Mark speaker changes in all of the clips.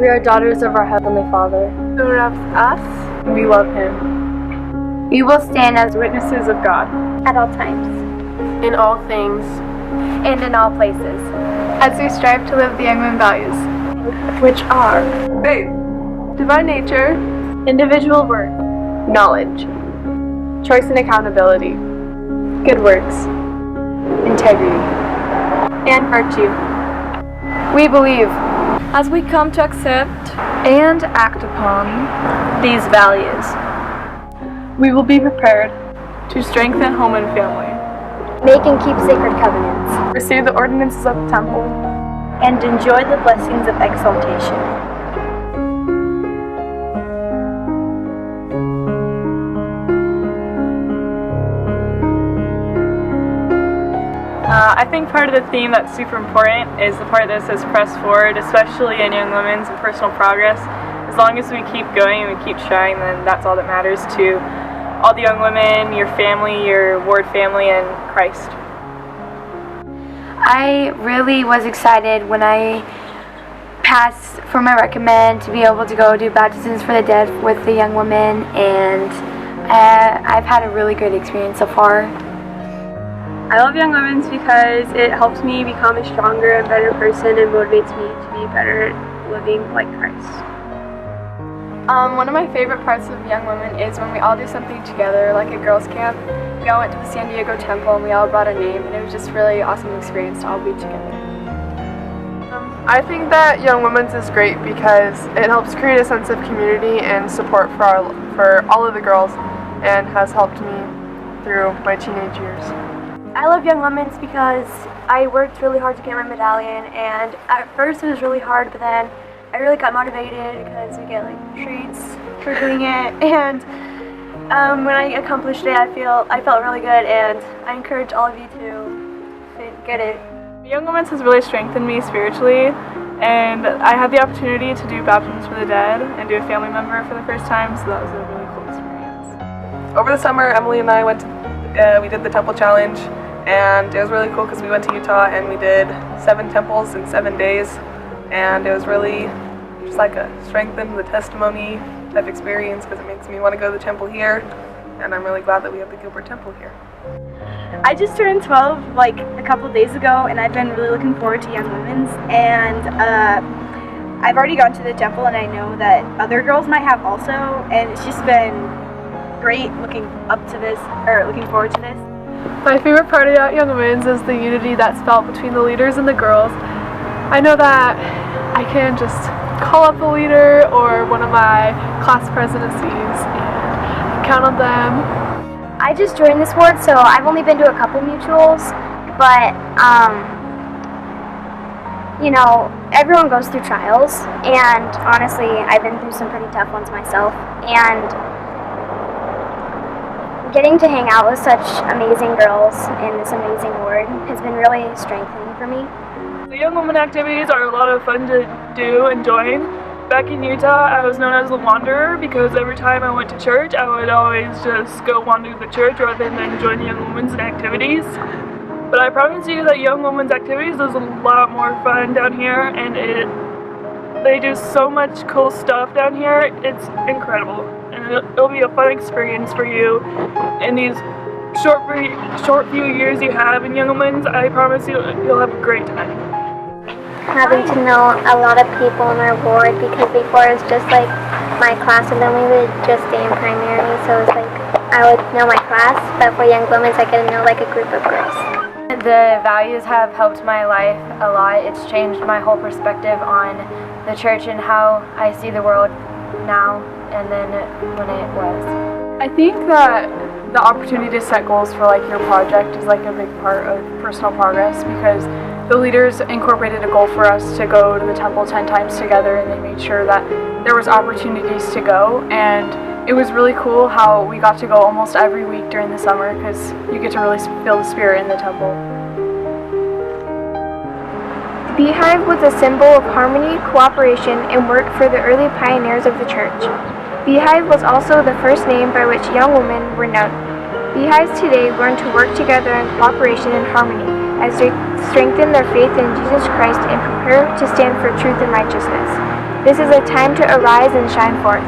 Speaker 1: We are daughters of our Heavenly Father,
Speaker 2: who loves us.
Speaker 1: We love Him.
Speaker 3: We will stand as
Speaker 2: witnesses of God
Speaker 3: at all times,
Speaker 2: in all things,
Speaker 3: and in all places,
Speaker 4: as we strive to live the young women values,
Speaker 2: which are faith, divine nature,
Speaker 1: individual worth,
Speaker 2: knowledge, choice and accountability,
Speaker 1: good works, integrity,
Speaker 2: and virtue.
Speaker 4: We believe, as we come to accept and act upon
Speaker 1: these values,
Speaker 2: we will be prepared to strengthen home and family,
Speaker 3: make and keep sacred covenants,
Speaker 2: receive the ordinances of the temple,
Speaker 1: and enjoy the blessings of exaltation.
Speaker 5: I think part of the theme that's super important is the part that says press forward, especially in young women's and personal progress. As long as we keep going and we keep trying, then that's all that matters to all the young women, your family, your ward family, and Christ.
Speaker 3: I really was excited when I passed for my recommend to be able to go do baptisms for the dead with the young women, and I've had a really great experience so far.
Speaker 6: I love Young Women's because it helps me become a stronger and better person and motivates me to be better at living like Christ.
Speaker 4: One of my favorite parts of Young Women is when we all do something together, like a girls' camp. We all went to the San Diego Temple and we all brought a name, and it was just really awesome experience to all be together.
Speaker 2: I think that Young Women's is great because it helps create a sense of community and support for all of the girls, and has helped me through my teenage years.
Speaker 6: I love Young Women's because I worked really hard to get my medallion, and at first it was really hard, but then I really got motivated because we get like treats for doing it, and when I accomplished it, I felt really good, and I encourage all of you to get it.
Speaker 5: Young Women's has really strengthened me spiritually, and I had the opportunity to do baptisms for the dead and do a family member for the first time, so that was a really cool experience.
Speaker 7: Over the summer, Emily and I we did the temple challenge, and it was really cool because we went to Utah and we did 7 temples in 7 days, and it was really just like a strengthen the testimony type experience because it makes me want to go to the temple here, and I'm really glad that we have the Gilbert temple here.
Speaker 6: I just turned 12 like a couple days ago, and I've been really looking forward to Young Women's, and I've already gone to the temple, and I know that other girls might have also, and it's just been great looking forward to this.
Speaker 2: My favorite part about Young Women's is the unity that's felt between the leaders and the girls. I know that I can just call up the leader or one of my class presidencies and count on them.
Speaker 3: I just joined this ward, so I've only been to a couple mutuals, but you know, everyone goes through trials, and honestly, I've been through some pretty tough ones myself, and getting to hang out with such amazing girls in this amazing ward has been really strengthening for me.
Speaker 5: The Young Women activities are a lot of fun to do and join. Back in Utah, I was known as the Wanderer because every time I went to church, I would always just go wander the church rather than join the Young Women's activities. But I promise you that Young Women's activities is a lot more fun down here, and they do so much cool stuff down here. It's incredible, and it'll be a fun experience for you in these short few years you have in Young Women's. I promise you'll have a great time.
Speaker 3: Having to know a lot of people in our ward, because before it was just like my class, and then we would just stay in primary, so it's like I would know my class, but for Young Women's I get to know like a group of girls.
Speaker 8: The values have helped my life a lot. It's changed my whole perspective on the church and how I see the world now and then when it was.
Speaker 2: I think that the opportunity to set goals for like your project is like a big part of personal progress, because the leaders incorporated a goal for us to go to the temple 10 times together, and they made sure that there was opportunities to go, and it was really cool how we got to go almost every week during the summer because you get to really feel the spirit in the temple.
Speaker 4: The beehive was a symbol of harmony, cooperation, and work for the early pioneers of the church. Beehive was also the first name by which young women were known. Beehives today learn to work together in cooperation and harmony as they strengthen their faith in Jesus Christ and prepare to stand for truth and righteousness. This is a time to arise and shine forth.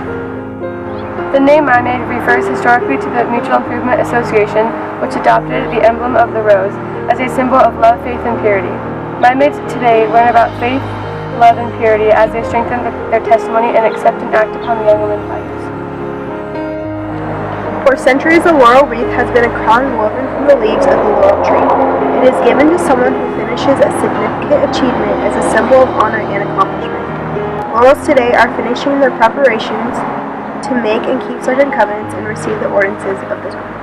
Speaker 9: The name My Maid refers historically to the Mutual Improvement Association, which adopted the emblem of the rose as a symbol of love, faith, and purity. My Maids today learn about faith, love, and purity as they strengthen their testimony and accept and act upon the young women's values.
Speaker 10: For centuries, the laurel wreath has been a crown woven from the leaves of the laurel tree. It is given to someone who finishes a significant achievement as a symbol of honor and accomplishment. Laurels today are finishing their preparations to make and keep certain covenants and receive the ordinances of the time.